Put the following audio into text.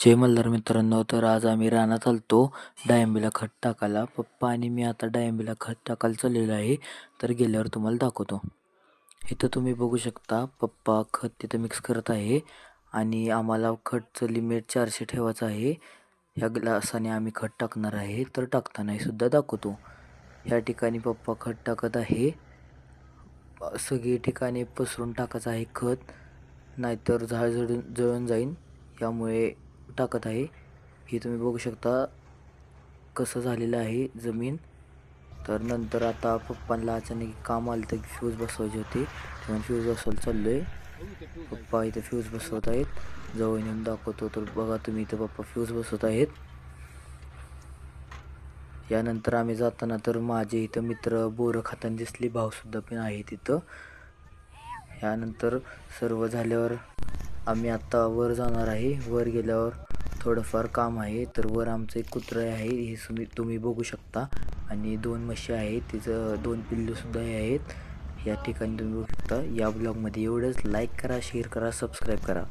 जय मल्हार मित्रांनो. तर आज आम्ही रानात आलतो डाळिंबीला खत टाकायला. पप्पा आणि मी आता डाळिंबीला खत टाकायला चाललेलो आहे. तर गेल्यावर तुम्हाला दाखवतो. इथं तुम्ही बघू शकता पप्पा खत तिथं मिक्स करत आहे आणि आम्हाला खतचं लिमिट 400 ठेवायचं आहे. ह्या ग्लासाने आम्ही खत टाकणार आहे. तर टाकतानाही सुद्धा दाखवतो. ह्या ठिकाणी पप्पा खत टाकत आहे. सगळी ठिकाणी पसरून टाकायचं आहे खत, नाहीतर झाड जळून जाईन. यामुळे टाकत आहे. हे तुम्ही बघू शकता कसं झालेलं आहे जमीन. तर नंतर आता पप्पांना अचानक काम आलं तर फ्यूज बसवायचे होते, तेव्हा फ्यूज बसवायला चाललो आहे. पप्पा इथं फ्यूज बसवत आहेत. जवळ नेऊन दाखवतो. तर बघा तुम्ही इथं पप्पा फ्यूज बसवत आहेत. यानंतर आम्ही जाताना तर माझे इथं मित्र बोरं खाताना दिसले, भाऊसुद्धा पण आहे तिथं. यानंतर सर्व झाल्यावर आम्ही आत्ता वर जाणार आहे. वर गेल्यावर थोडंफार काम आहे. तर वर आमचं एक कुत्रं आहे, हे तुम्ही बघू शकता, आणि 2 म्हशी आहेत, तिचं 2 पिल्लूसुद्धा आहेत. या ठिकाणी तुम्ही बघू शकता. या ब्लॉगमध्ये एवढंच. लाईक करा, शेअर करा, सबस्क्राईब करा.